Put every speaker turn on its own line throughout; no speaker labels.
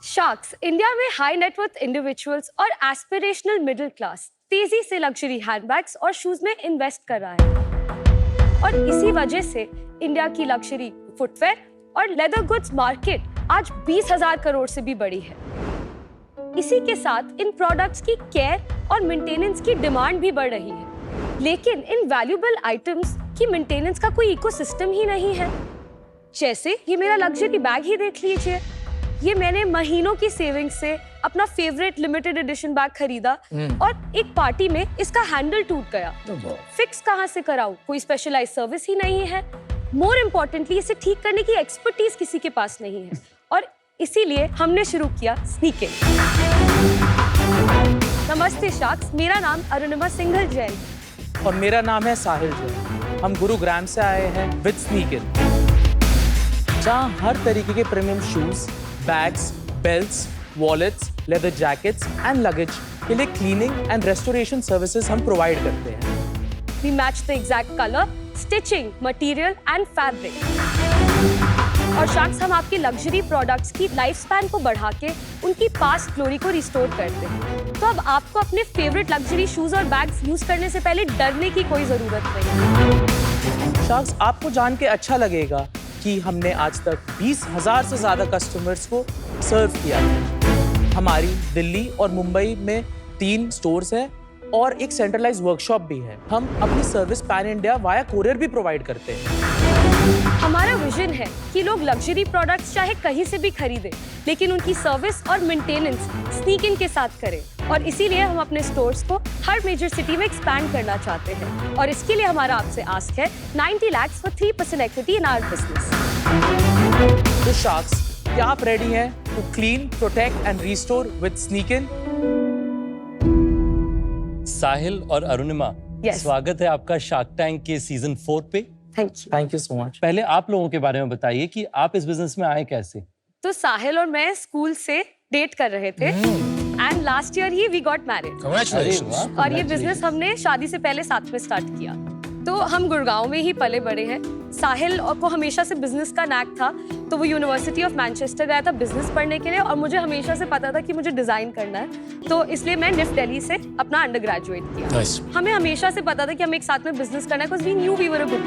Sharks India में high net worth individuals और aspirational middle class तेजी से लग्जरी हैंडबैग्स और शूज में इन्वेस्ट कर रहा है और इसी वजह से इंडिया की लग्जरी फुटवेयर और लेदर गुड्स मार्केट आज 20,000 करोड़ से भी बड़ी है। इसी के साथ इन प्रोडक्ट्स की केयर और मेंटेनेंस की डिमांड भी बढ़ रही है, लेकिन इन वैल्यूएबल आइटम्स की मेंटेनेंस का कोई इकोसिस्टम ही नहीं है। जैसे ये मेरा लग्जरी बैग ही देख लीजिए, ये मैंने महीनों की सेविंग्स से अपना फेवरेट लिमिटेड एडिशन बैग खरीदा और एक पार्टी में इसका हैंडल टूट गया। फिक्स कहाँ से कराऊं? कोई स्पेशलाइज सर्विस ही नहीं है। मोर इम्पोर्टेंटली इसे ठीक करने की एक्सपर्टीज किसी के पास नहीं है और इसीलिए हमने शुरू किया स्नीकिंग। नमस्ते शार्क्स, मेरा नाम अरुणिमा सिंघल जैन
और मेरा नाम है साहिल जैन। हम गुरुग्राम से आए हैं विद स्नीकिंग, जहाँ हर तरीके के premium shoes, bags, belts, wallets, leather jackets and luggage के लिए क्लीनिंग एंड रेस्टोरेशन सर्विसेज हम प्रोवाइड करते हैं।
We match the exact color, stitching, material and fabric. और शार्क्स हम आपके लग्जरी प्रोडक्ट्स की लाइफ स्पैन को बढ़ा के उनकी पास्ट ग्लोरी को रिस्टोर करते हैं। तो अब आपको अपने फेवरेट लग्जरी शूज और बैग्स यूज करने से पहले डरने की कोई जरूरत नहीं।
शार्क्स, आपको जान के अच्छा लगेगा कि हमने आज तक 20,000 से ज्यादा कस्टमर्स को सर्व किया है। हमारी दिल्ली और मुंबई में 3 स्टोर्स हैं और एक सेंट्रलाइज्ड वर्कशॉप भी है। हम अपनी service pan India via courier भी प्रोवाइड करते हैं।
हमारा विजन है कि लोग लग्जरी प्रोडक्ट्स चाहे कहीं से भी खरीदें, लेकिन उनकी सर्विस और मेंटेनेंस स्नीकिंग के साथ करें और इसीलिए हम अपने स्टोर्स को हर मेजर सिटी में एक्सपैंड करना चाहते हैं और इसके लिए हमारा आपसे आस्क है 90 lakhs for 3% equity in our business।
तो शार्क्स, क्या आप रेडी हैं to clean, protect and restore with Sneaking?
Sahil और अरुणिमा, स्वागत है आपका शार्क टैंक के सीजन 4 पे।
Thank you so much.
पहले आप लोगों के बारे में बताइए कि आप इस बिजनेस में आए कैसे?
तो साहिल और मैं स्कूल से डेट कर रहे थे एंड लास्ट ईयर ही वी गॉट मैरिड और ये बिजनेस हमने शादी से पहले साथ में स्टार्ट किया। तो हम गुड़गांव में ही पले बड़े हैं। साहिल को हमेशा से बिजनेस का नैक था, तो वो यूनिवर्सिटी ऑफ मैनचेस्टर गया था बिजनेस पढ़ने के लिए और मुझे हमेशा से पता था कि मुझे डिजाइन करना है, तो इसलिए मैं निफ्ट दिल्ली से अपना अंडर ग्रेजुएट किया। हमें हमेशा से पता था कि हमें एक साथ में बिजनेस करना है, because we knew we were a good.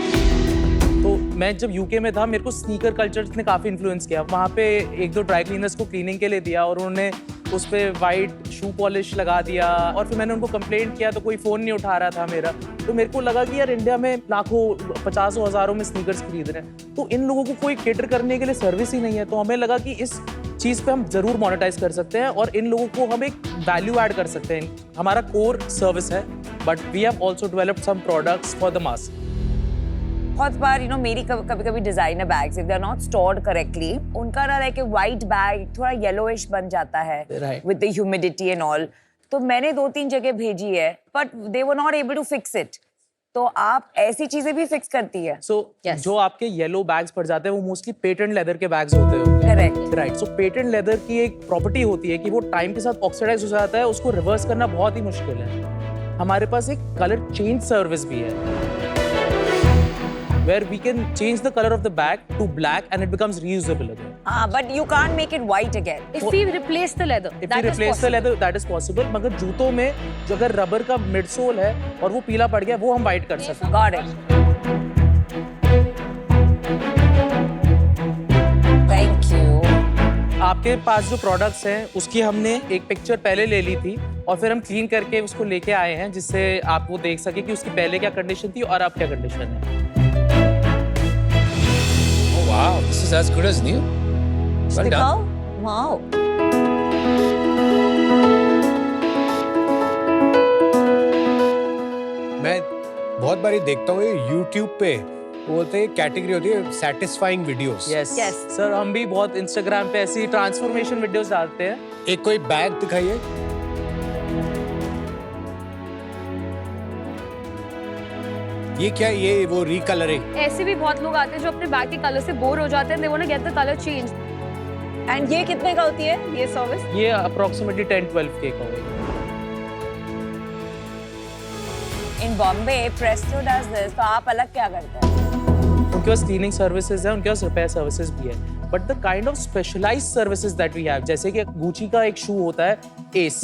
तो मैं जब यूके में था, मेरे को स्नीकर कल्चर ने काफ़ी इन्फ्लुएंस किया। वहाँ पे 1-2 ड्राई क्लीनर्स को क्लीनिंग के लिए दिया और उन्होंने उस पर वाइट शू पॉलिश लगा दिया और फिर मैंने उनको कंप्लेंट किया तो कोई फ़ोन नहीं उठा रहा था मेरा। तो मेरे को लगा कि यार इंडिया में लाखों, 50 हज़ारों में स्नीकर्स खरीद रहे हैं, तो इन लोगों को कोई केटर करने के लिए सर्विस ही नहीं है। तो हमें लगा कि इस चीज़ पे हम ज़रूर मोनेटाइज कर सकते हैं और इन लोगों को हम एक वैल्यू ऐड कर सकते हैं। हमारा कोर सर्विस है, but we have also developed some products for the mass.
बहुत बार मेरी कभी designer bags if they are not stored correctly, उनका ना लाइक व्हाइट बैग थोड़ा येलोइश बन जाता है with the humidity and all. तो मैंने 2-3 जगह भेजी है but they were not able to fix it. तो आप ऐसी चीजें भी फिक्स करती है?
जो आपके येलो बैग्स पड़ जाते हैं वो मोस्टली पेटेंट लेदर के बैग्स होते हैं।
Correct,
right. So patent leather की एक प्रॉपर्टी होती है कि वो टाइम के साथ ऑक्सीडाइज हो जाता है, उसको रिवर्स करना बहुत ही मुश्किल है। हमारे पास एक कलर चेंज सर्विस भी है where we can change the color of the bag to black and it becomes reusable again.
But you can't make it white again.
If we replace the leather,
if we replace the leather, that is possible. मगर जूतों में जो अगर rubber का mid soul है और वो पीला पड़ गया, वो हम वाइट कर सकते हैं।
Got it. Thank you.
आपके पास जो प्रोडक्ट्स हैं उसकी हमने एक पिक्चर पहले ले ली थी और फिर हम क्लीन करके उसको लेके आए हैं, जिससे आप वो देख सके कि उसकी पहले क्या कंडीशन थी और अब क्या कंडीशन है।
Wow, this is as good as new. Well done.
Wow.
मैं बहुत बारी देखता हूँ ये YouTube पे, वो बोलते हैं कैटेगरी होती है सैटिस्फाइंग वीडियोस।
यस सर, हम भी बहुत इंस्टाग्राम पे ऐसी ट्रांसफॉर्मेशन वीडियोस डालते हैं।
एक कोई बैग दिखाइए। ये क्या, ये वो रिकलरिंग?
ऐसे भी बहुत लोग आते हैं जो अपने बैग के कलर से बोर हो जाते हैं, they want to get the color changed।
And ये कितने का होती है ये सर्विस?
ये अप्रोक्सीमेटली 10-12K का होगा।
इन बॉम्बे प्रेस्टो डज दिस, तो आप अलग क्या करते हैं?
उनके पास क्लीनिंग सर्विसेज है, उनके पास रिपेयर सर्विसेज भी है, but the kind of specialized services that we have, जैसे कि गुची का एक शू होता है एस,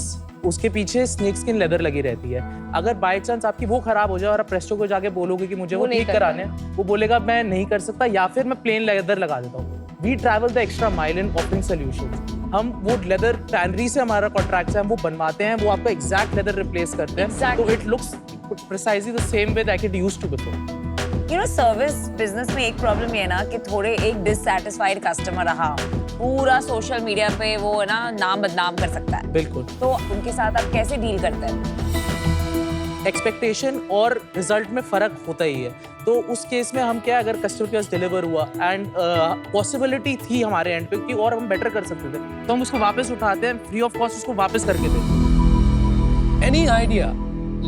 उसके पीछे स्नेक स्किन लेदर लगी रहती है। अगर बाय चांस आपकी वो खराब हो जाए और आप प्रेस्टो को जाके बोलोगे कि मुझे वो ठीक कराने, वो बोलेगा मैं नहीं कर सकता, या फिर मैं प्लेन लेदर लगा देता हूँ। We travel the extra mile in offering solutions. हम वो लेदर टैनरी से हमारा कॉन्ट्रैक्ट है, हम वो बनवाते हैं, वो आपका एग्जैक्ट लेदर रिप्लेस करते हैं, तो it looks precisely the same way that it used to before.
You know service business में एक प्रॉब्लम ये है ना कि थोड़े एक डिससैटिस्फाइड कस्टमर रहा, पूरा सोशल मीडिया पे वो है ना नाम बदनाम कर सकता है।
बिल्कुल।
तो उनके साथ आप कैसे डील करते हैं?
एक्सपेक्टेशन और रिजल्ट में फर्क होता ही है, तो उस केस में हम क्या, अगर कस्टमर के पास डिलीवर हुआ एंड पॉसिबिलिटी थी हमारे एंड पे कि और हम बेटर कर सकते थे, तो हम उसको वापस उठाते हैं, फ्री ऑफ कॉस्ट उसको वापस करके देते हैं।
एनी आइडिया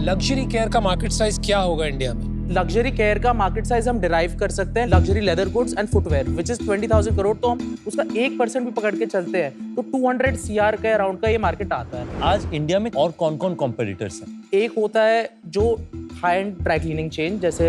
लग्जरी केयर का मार्केट साइज क्या होगा इंडिया में?
लग्जरी केयर का मार्केट साइज हम डिराइव कर सकते हैं luxury leather goods and footwear which is 20,000 crore, तो हम उसका 1% भी पकड़ के चलते हैं तो 200 CR के अराउंड का ये मार्केट आता है।
आज इंडिया में और कौन-कौन कॉम्पिटिटर्स हैं?
एक होता है जो high and dry cleaning chain, जैसे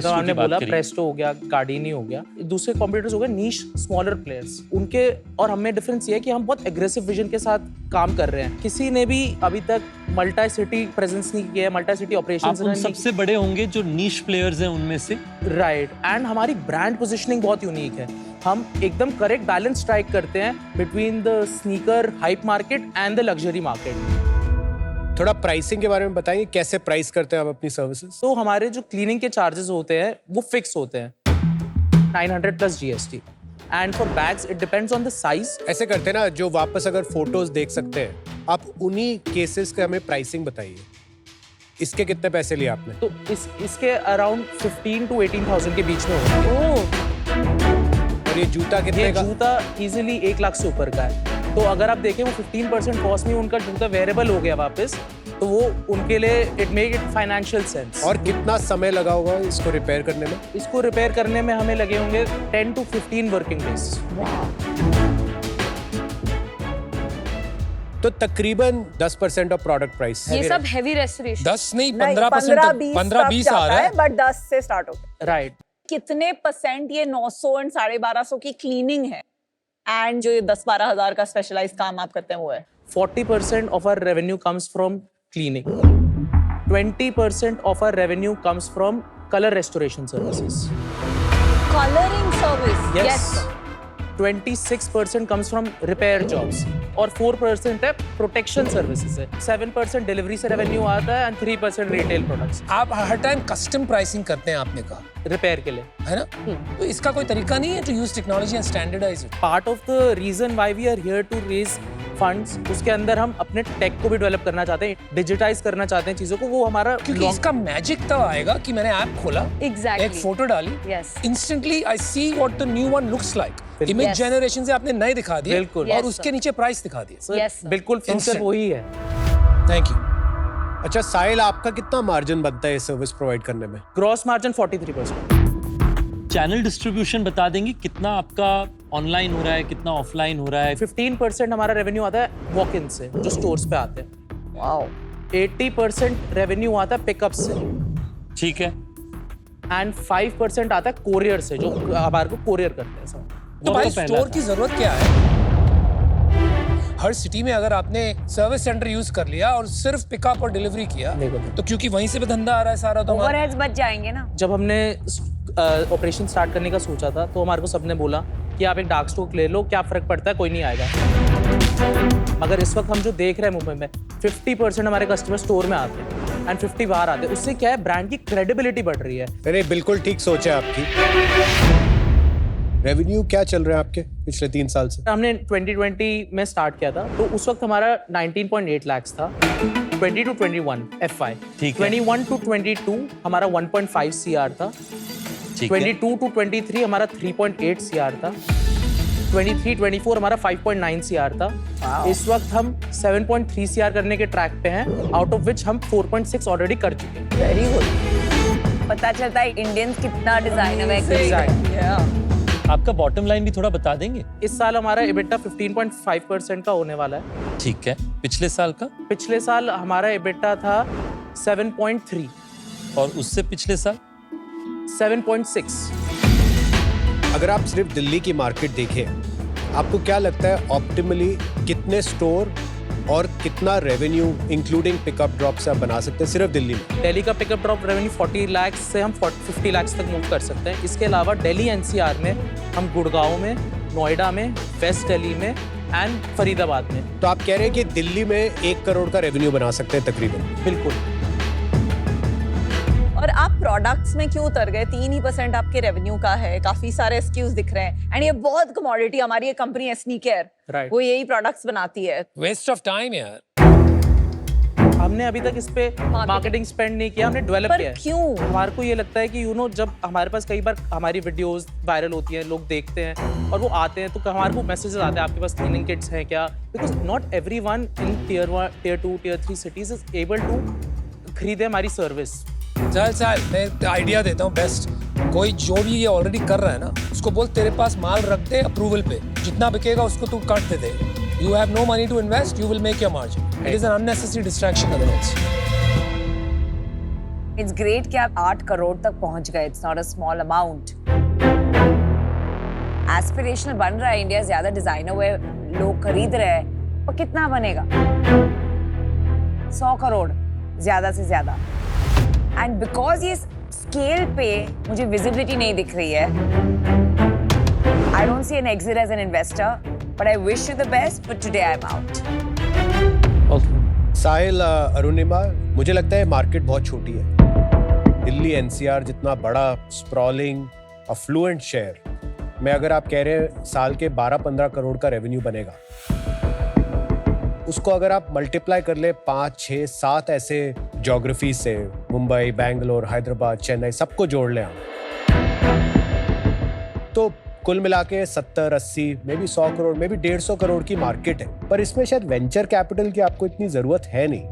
हमने बोला प्रेस्टो हो गया, गार्डिनी हो गया। दूसरे कॉम्पिटिटर्स हो गए नीश स्मॉलर प्लेयर्स, उनके और हमें डिफरेंस ये है कि हम बहुत एग्रेसिव विजन के साथ काम कर रहे हैं। किसी ने भी अभी तक मल्टी सिटी प्रेजेंस नहीं किया है, मल्टी सिटी ऑपरेशंस
आप उन सबसे बड़े होंगे जो नीश प्लेयर्स हैं उनमें से।
राइट, एंड हमारी ब्रांड पोजिशनिंग बहुत यूनिक है। हम एकदम करेक्ट बैलेंस स्ट्राइक करते हैं between the sneaker hype market and the luxury market.
थोड़ा प्राइसिंग के बारे में बताइए, कैसे प्राइस करते हैं आप अपनी सर्विसेज?
तो हमारे जो क्लीनिंग के चार्जेस होते हैं वो फिक्स होते हैं 900 plus GST, and for bags it depends on the size.
ऐसे करते हैं ना, जो वापस अगर फोटोज देख सकते हैं आप, उन्हीं केसेस के हमें प्राइसिंग बताइए। इसके कितने पैसे लिए आपने?
तो इसके अराउंड 15 to 18,000 के बीच में होता है।
और ये जूता कितने का?
जूता इजीली 1 लाख से ऊपर का है। तो अगर आप देखें वो 15% कॉस्ट में उनका जूता वेरिएबल हो गया वापस, तो वो उनके लिए it make it financial sense.
और कितना समय लगा होगा इसको रिपेयर करने में?
इसको रिपेयर करने में हमें लगे होंगे 10 to 15 वर्किंग डेज।
तो तकरीबन 10% ऑफ प्रोडक्ट प्राइस।
ये सब हेवी रेस्टोरेशन
10 नहीं 15%, 15-20 आ रहा है,
बट 10 से स्टार्ट होता है।
राइट।
कितने परसेंट ये 900 एंड 1250 की क्लीनिंग है, एंड जो ये 10-12 हजार का स्पेशलाइज काम आप करते हैं वो है?
40% of our revenue comes from cleaning. 20% of our revenue comes from color restoration services.
Colouring service?
Yes. 26% comes from repair jobs और 4% है प्रोटेक्शन सर्विसेज है। 7% डिलीवरी से रेवेन्यू आता है एंड 3% रिटेल प्रोडक्ट्स।
आप हर टाइम कस्टम प्राइसिंग करते हैं, आपने कहा
रिपेयर के लिए,
है ना? तो इसका कोई तरीका नहीं है to use technology and standardize it?
Part of the reason why we are here to raise funds, उसके अंदर हम अपने टेक को भी डेवलप करना चाहते हैं, डिजिटाइज करना चाहते हैं चीजों को। वो हमारा
क्योंकि इसका मैजिक तब आएगा कि मैंने ऐप खोला,
Exactly.
एक फोटो डाली,
Yes.
Instantly I see what the new one looks like. Image
Yes.
Generation से आपने नए दिखा दिए,
बिल्कुल।
और
Yes,
उसके
sir.
नीचे प्राइस दिखा दिए।
Yes, sir.
बिल्कुल फ्यूचर
Instant.
वही है।
Thank you.
अच्छा साहिल, आपका कितना मार्जिन बनता है सर्विस प्रोवाइड करने में?
Gross margin 43%।
चैनल डिस्ट्रीब्यूशन बता देंगे कितना आपका ऑनलाइन हो रहा है, कितना ऑफलाइन हो रहा है?
15% हमारा रेवेन्यू आता है वॉक इन से, जो स्टोर्स पे आते हैं।
वाओ।
80% रेवेन्यू आता है पिकअप से,
ठीक है।
एंड 5% आता है कोरियर से, जो हमारे को कोरियर करते हैं सब।
तो भाई
पहला
स्टोर
था।
की जरूरत क्या है? हर सिटी में अगर आपने सर्विस सेंटर यूज कर लिया और सिर्फ पिकअप और डिलीवरी किया, तो क्योंकि वहीं से भी धंधा आ रहा है सारा, तो हमारा
ओवरहेड्स बच जाएंगे ना।
जब हमने ऑपरेशन स्टार्ट करने का सोचा था तो हमारे को सबने बोला कि आप एक डार्क स्टोर ले लो, क्या फर्क पड़ता है, कोई नहीं आएगा। मगर इस वक्त हम जो देख रहे हैं मुंबई में 50% हमारे कस्टमर स्टोर में आते हैं एंड 50 बाहर आते हैं। उससे क्या है, ब्रांड की क्रेडिबिलिटी बढ़ रही है।
अरे बिल्कुल ठीक सोच है आपकी। रेवेन्यू क्या चल रहा है आपके पिछले 3 साल से?
हमने 2020 में स्टार्ट किया था, तो उस वक्त हमारा 19.8 लाख था। 20 to 21 FY,
ठीक है।
21 to 22 हमारा 1.5 CR था।
ठीक है।
22 to 23 हमारा 3.8 CR था। 23-24 हमारा 5.9 CR था। इस वक्त हम 7.3 CR करने के ट्रैक पे हैं, आउट ऑफ विच हम 4.6 ऑलरेडी कर चुके हैं।
Very good. पता चलता है इंडियंस कितना डिजाइनर है।
आपका बॉटम लाइन भी थोड़ा बता देंगे?
इस साल हमारा EBITDA 15.5% का होने वाला है।
ठीक है। पिछले साल का?
पिछले साल हमारा EBITDA था 7.3।
और उससे पिछले साल?
7.6।
अगर आप सिर्फ दिल्ली की मार्केट देखें आपको क्या लगता है ऑप्टिमली कितने स्टोर और कितना रेवेन्यू इंक्लूडिंग पिकअप ड्रॉप से आप बना सकते हैं सिर्फ दिल्ली में?
दिल्ली का पिकअप ड्रॉप रेवेन्यू 40 लाख से हम 50 लाख तक मूव कर सकते हैं। इसके अलावा दिल्ली एनसीआर में हम गुड़गांव में, नोएडा में, वेस्ट दिल्ली में एंड फरीदाबाद में।
तो आप कह रहे हैं कि दिल्ली में 1 करोड़ का रेवेन्यू बना सकते हैं तकरीबन?
बिल्कुल।
और आप प्रोडक्ट्स में क्यों उतर गए? 3% आपके रेवेन्यू का है, काफी सारे SKUs दिख रहे हैं एंड ये बहुत कमोडिटी। हमारी ये कंपनी है स्नीकर,
Right.
वो यही प्रोडक्ट्स बनाती है।
वेस्ट ऑफ टाइम यार।
हमने अभी तक इस पे मार्केटिंग स्पेंड नहीं किया, हमने डेवलप
पर
किया है।
क्यों?
हमारे को ये लगता है कि जब हमारे पास कई बार हमारी वीडियोस वायरल होती हैं, लोग देखते हैं और वो आते हैं तो हमारे को मैसेजेस आते हैं आपके पास क्लीनिंग किट्स हैं क्या? Because not everyone in tier 1, tier 2, tier 3 cities is able to खरीदे हमारी सर्विस।
चल मैं आइडिया देता हूँ बेस्ट। कोई जो भी ये ऑलरेडी कर रहा है ना, उसको बोल तेरे पास माल रख दे अप्रूवल पे, जितना बिकेगा उसको तू काट दे। You have no money to invest, you will make your margin. It is an unnecessary distraction otherwise.
It's great कि आप 8 करोड़ तक पहुंच गए। It's not a small amount. Aspirational बन रहा है इंडिया, ज्यादा डिजाइनर हुए, लोग खरीद रहे हैं, और कितना बनेगा? 100 करोड़ ज्यादा से ज्यादा। And because ये स्केल पे मुझे विजिबिलिटी नहीं दिख रही है, I don't see an exit as an investor, but I wish you the best, but today I'm out.
साहिल, अरुणिमा, मुझे लगता है मार्केट बहुत छोटी है। दिल्ली एनसीआर जितना बड़ा स्प्रॉलिंग अफ्लुएंट शहर में अगर आप कह रहे हैं साल के 12-15 करोड़ का रेवेन्यू बनेगा, उसको अगर आप मल्टीप्लाई कर ले 5, 6, 7 ऐसे ज्योग्राफी से, मुंबई, बैंगलोर, हैदराबाद, चेन्नई, सबको जोड़ लें आप, तो कुल मिला के 70, 80, may be 100 crore, may be 150 crore की मार्केट है। पर इसमें शायद वेंचर कैपिटल की आपको इतनी जरूरत है नहीं।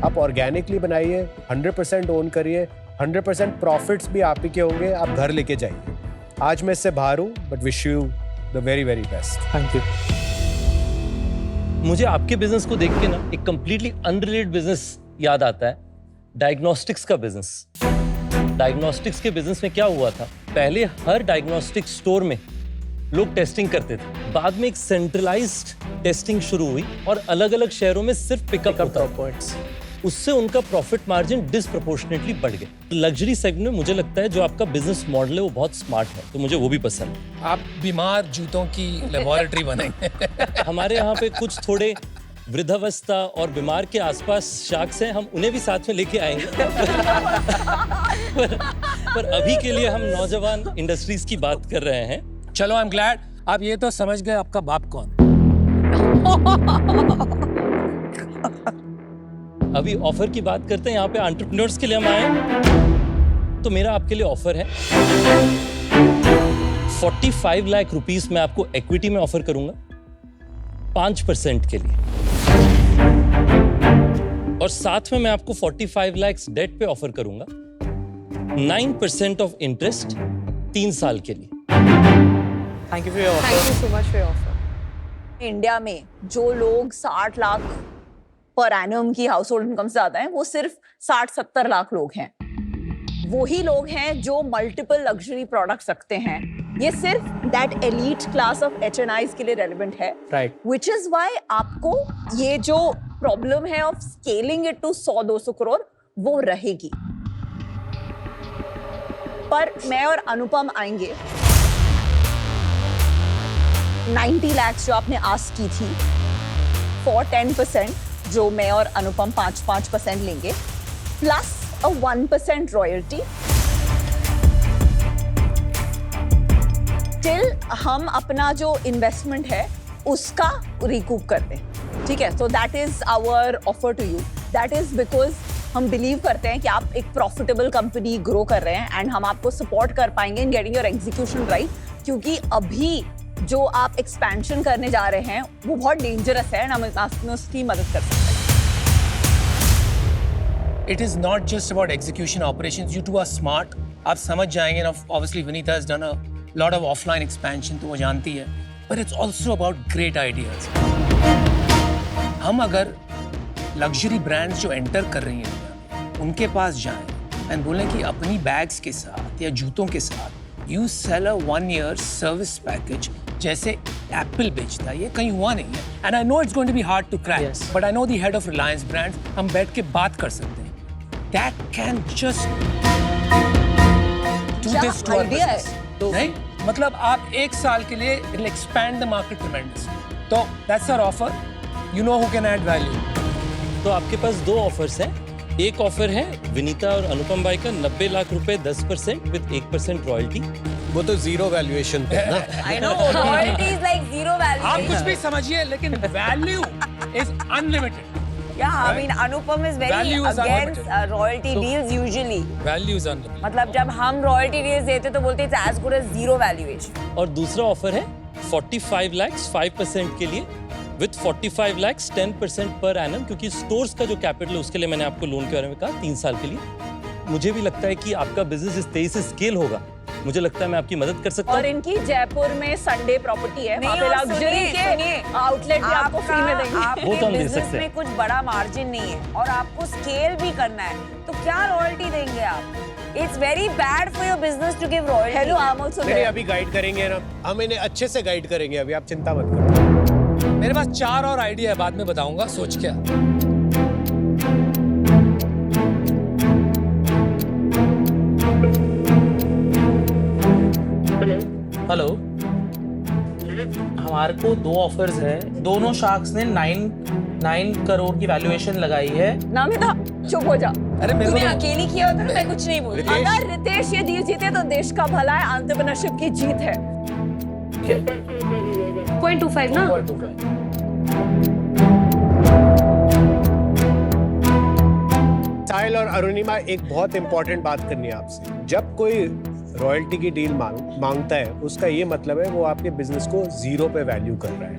आप ऑर्गेनिकली बनाइए, 100% ओन करिए, 100% प्रॉफिट्स भी आप ही के होंगे, आप घर लेके जाइए। आज मैं इससे बाहर हूँ, but wish you the very very best.
Thank you.
मुझे आपके बिजनेस को देख के ना एक कंप्लीटली अनरिलेटेड बिजनेस याद आता है, डायग्नोस्टिक्स का बिजनेस। डायग्नोस्टिक्स के बिजनेस में क्या हुआ था, पहले हर डायग्नोस्टिक स्टोर में लोग टेस्टिंग करते थे, बाद में एक सेंट्रलाइज्ड टेस्टिंग शुरू हुई और अलग अलग शहरों में सिर्फ पिकअप पॉइंट्स, उससे उनका प्रॉफिट मार्जिन डिसप्रोपोर्शनेटली बढ़ गया। लग्जरी सेगमेंट में मुझे लगता है जो आपका बिजनेस मॉडल है वो बहुत स्मार्ट है, तो मुझे वो भी पसंद है।
आप बीमार जूतों की लेबोरेटरी बनेंगे।
हमारे यहाँ पे कुछ थोड़े वृद्धावस्था और बीमार के आसपास शाख्स हैं, हम उन्हें भी साथ में लेके आएंगे। पर अभी के लिए हम नौजवान इंडस्ट्रीज की बात कर रहे हैं।
चलो, आई एम ग्लैड आप ये तो समझ गए आपका बाप कौन।
अभी ऑफर की बात करते हैं, यहाँ पे एंटरप्रेन्योर्स के लिए हम आए, तो मेरा आपके लिए ऑफर है 45 लाख रुपीस मैं आपको इक्विटी में ऑफर करूंगा 5% के लिए, और साथ में मैं आपको 45 लाख डेट पे ऑफर करूंगा 9% ऑफ इंटरेस्ट 3 साल के लिए।
Thank you for your offer.
Thank you so much for your offer.
India में जो लोग 60 लाख पर एनम की हाउस होल्ड इनकम से ज्यादा हैं, वो सिर्फ 60-70 लाख लोग हैं। वही लोग हैं जो मल्टीपल लग्जरी प्रोडक्ट्स रखते हैं। ये सिर्फ that elite class of HNIs के लिए रेलेवेंट है,
राइट।
विच इज वाई आपको ये जो प्रॉब्लम है of scaling it to 100-200 crore वो रहेगी। पर मैं और अनुपम आएंगे 90 लाख जो आपने आस्क की थी फॉर 10%, जो मैं और अनुपम 5% लेंगे, प्लस a 1% रॉयल्टी टिल हम अपना जो इन्वेस्टमेंट है उसका रिकूप करते हैं। ठीक है, so that is our offer to you. That is because हम बिलीव करते हैं कि आप एक प्रॉफिटेबल कंपनी ग्रो कर रहे हैं एंड हम आपको सपोर्ट कर पाएंगे in getting your execution right, क्योंकि अभी जो आप एक्सपेंशन करने जा रहे हैं वो बहुत डेंजरस है, हम उसकी मदद कर सकते हैं।
It is not just about execution operations. You two are smart. आप समझ जाएंगे ना. Obviously, Vinita has done a lot of offline expansion, तो वो जानती है. But it's also about great ideas. हम अगर luxury brands जो enter कर रही हैं उनके पास जाएं and बोलें कि अपनी bags के साथ या जूतों के साथ you sell a 1-year service package जैसे एप्पल बेचता है, ये कहीं हुआ नहीं है. And I know it's going to be hard to crack,
Yes.
But I know the head of Reliance brands, हम बैठ के बात कर सकते हैं. दैट कैन जस्ट डू
क्या
दिस टू आवर
idea है?
बिजनेस. नहीं, मतलब आप 1 साल के लिए it will expand the market tremendously. तो that's our offer. You know who can add value.
तो आपके पास 2 ऑफर्स हैं. एक ऑफर है विनीता और अनुपम भाई का 90 लाख रुपए 10% विद 1% रॉयल्टी.
वो तो जीरो वैल्यूएशन पे है ना.
I know royalty is like zero value.
आप कुछ भी समझिए, लेकिन value is unlimited.
Yeah, I mean Anupam is very
Value is
against
unlimited.
royalty deals usually.
Value is unlimited.
मतलब जब हम royalty deals देते तो बोलते it's as good as zero valuation.
और दूसरा ऑफर है 45 lakhs 5% के लिए विद 45 lakhs 10% पर एनम, क्योंकि स्टोर्स का जो कैपिटल है उसके लिए मैंने आपको लोन के बारे में कहा 3 साल के लिए. मुझे भी लगता है कि आपका बिजनेस जिस तेजी से स्केल होगा, मुझे लगता है मैं आपकी मदद कर सकता
और
हूँ.
इनकी जयपुर में संडे प्रॉपर्टी है, वहाँ
नहीं,
पे
और
लग्जरी के
सुनिए,
आउटलेट भी आपको फ्री में देंगे.
वो
आपके
तो हम दे
बिजनेस
सकते हैं.
में कुछ बड़ा मार्जिन नहीं है और आपको स्केल भी करना है, तो क्या रॉयल्टी देंगे आप? It's very bad for your business to give royalty.
Hello, I am also
नहीं,
देयर.
अभी गाइड करेंगे ना, हम इन्हें अच्छे से गाइड करेंगे. अभी आप चिंता मत करो.
मेरे पास 4 और आइडिया है, बाद में बताऊंगा. सोच क्या.
हेलो, हमारे को 2 ऑफर्स है. दोनों शार्क्स ने 9 करोड़ की वैल्यूएशन लगाई है.
नामिता, चुप हो जा.
अरे मेरे
तूने
को
अकेली किया होता ना, मैं कुछ नहीं बोलती.
अगर रितेश ये डील जीते तो देश का भला है, एंटरप्रेन्योरशिप की जीत है.
0.25 ना.
साहिल और अरुणिमा, एक बहुत इंपॉर्टेंट बात करनी है आपसे. जब कोई रॉयल्टी की डील मांगता है, उसका ये मतलब है वो आपके बिजनेस को जीरो पे वैल्यू कर रहा है.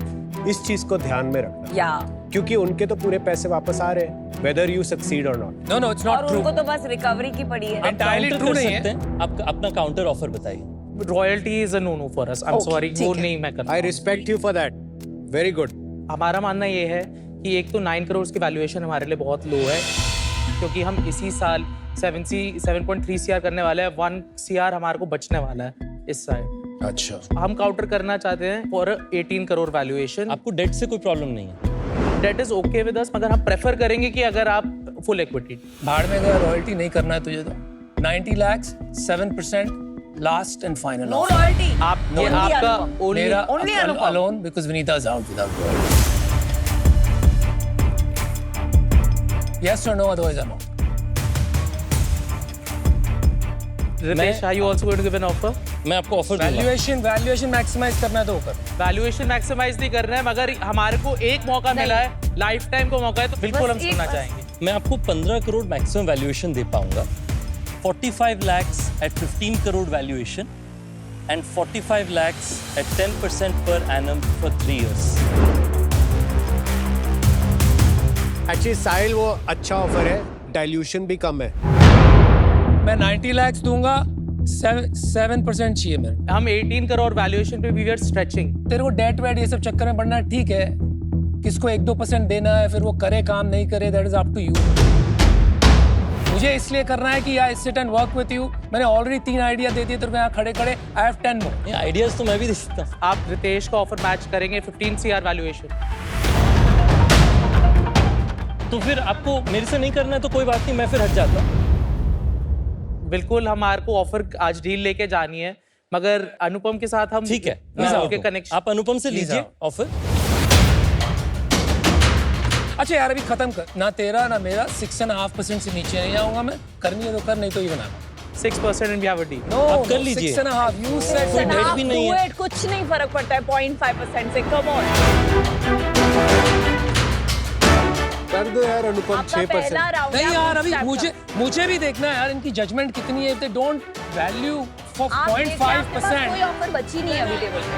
इस चीज को ध्यान में रखना,
या
क्योंकि उनके तो पूरे पैसे वापस आ रहे हैं, वेदर यू सक्सीड और नॉट.
नो नो, इट्स
और
नॉट ट्रू.
उनको तो बस रिकवरी की पड़ी है.
entirely
काउंटर
true
कर
नहीं
सकते
है.
हैं. आप अपना काउंटर ऑफर बताइए.
Royalty is a no for us. I am
Okay,
sorry,
ठीक
वो
है.
नहीं मैं करता.
I respect you for that. Very good.
हमारा मानना ये है कि एक तो 9 करोड़ की वैल्यूएशन हमारे लिए बहुत लो है, क्योंकि हम इसी साल 7.3 CR करने वाले हैं. 1 CR हमारे को बचने वाला है इस साल.
अच्छा.
हम काउंटर करना चाहते हैं फॉर 18 करोड़ वैल्यूएशन.
आपको डेट से कोई प्रॉब्लम नहीं है.
Debt is okay with us, मगर हम प्रेफर करेंगे कि अगर आप फुल इक्विटी.
भाड़ में अगर रॉयल्टी नहीं करना है तुझे तो 90 lakhs 7% last and final.
No royalty.
आप ये आपका only
मेरा
only Anupam.
alone because Vinita is out without royalty. Yes or no, otherwise I'm out.
Ritesh, are you also going to give an offer?
मैं आपको offer दूंगा.
Valuation maximize करना है तो वो कर.
वैल्यूएशन मैक्सिमाइज नहीं कर रहे हैं, मगर हमारे को एक मौका मिला है, लाइफ टाइम को मौका है, तो बिल्कुल हम
बस एक
सुनना
बस।
चाहेंगे.
मैं आपको 15 करोड़ मैक्सिमम वैल्यूएशन दे पाऊंगा. 45 lakhs at 15 crore valuation and 45 lakhs at 10% per annum for 3 years.
Actually साहिल, वो अच्छा ऑफर है, डाइल्यूशन भी कम है.
मैं 90 lakhs दूंगा. 7% चाहिए मेरे.
हम 18 करोड़ वैल्यूएशन पे वी आर स्ट्रेचिंग.
तेरे को डेट वेट ये सब चक्कर में पड़ना ठीक है. किसको 1-2% देना है, फिर वो करे काम नहीं करे, that is up to you. मुझे इसलिए करना है कि यार sit and work with you. मैंने ऑलरेडी 3 आइडिया दे दिए तेरे को यहाँ खड़े खड़े. I have 10 more.
ये आइडियाज तो मैं भी दे सकता हूँ.
आप रितेश का ऑफर मैच करेंगे 15 CR वैल्यूएशन.
तो फिर आपको मेरे से नहीं करना है तो कोई बात नहीं, मैं फिर हट जाता हूँ.
बिल्कुल हमारे को ऑफर आज डील लेके जानी है, मगर अनुपम के साथ हम
ठीक है,
के कनेक्शन.
आप अनुपम से
Please
लीजिए
आओ.
ऑफर.
अच्छा यार अभी खत्म कर. ना तेरा ना मेरा 6.5% से नीचे नहीं आऊंगा मैं. करनी है तो कर, नहीं तो ये बना.
6% and we have a deal.
No,
आप कर लीजिए.
6.5. You said
कोई डेट
आप
भी नहीं
do
है.
it, कुछ नहीं फर्क पड़ता है 0.5% से. Come on.
कर दो यार अनुपम.
आपका
6%.
पहला राउंड
नहीं यार, अभी मुझे भी देखना है यार इनकी जजमेंट कितनी है. They don't value for 0.5%.
कोई ऑफर बची नहीं है अभी टेबल पे.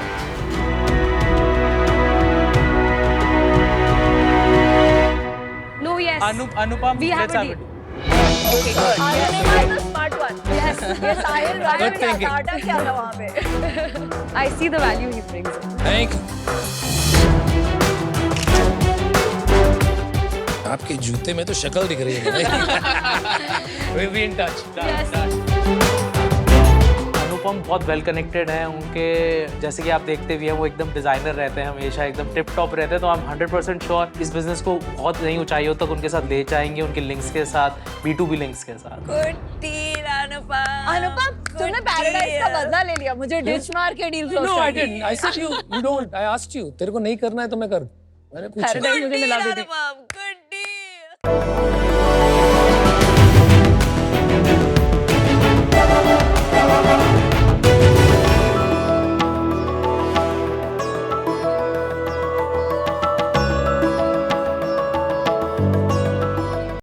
No, yes.
Anupam,
We have
let's
a
have
deal.
it.
Okay, good. Aruणिमा is the smart one. Yes, ये साहिल
Good
राइट क्या
thinking.
डाटा क्या था वहाँ पे.
I see the value he brings in.
Thank आपके जूते में तो शक्ल दिख रही है. We'll be in touch.
Yes.
अनुपम बहुत वेल कनेक्टेड हैं, उनके जैसे कि आप देखते भी हैं वो एकदम डिज़ाइनर रहते हैं, हमेशा एकदम टिप टॉप रहते हैं, तो हम 100% श्योर इस बिजनेस को बहुत नई ऊंचाइयों तक उनके साथ ले जाएंगे, उनके लिंक्स के साथ, B2B लिंक्स के साथ।
गुड डील अनुपम।
अनुपम तुमने पैराडाइज का बदला ले लिया, मुझे डिच मार के deal
No, I didn't. I said you don't. I asked you. तेरे को नहीं करना है तो मैं कर। मैंने पूछा।
पैराडाइज मुझे मिला भी नहीं।
Good deal.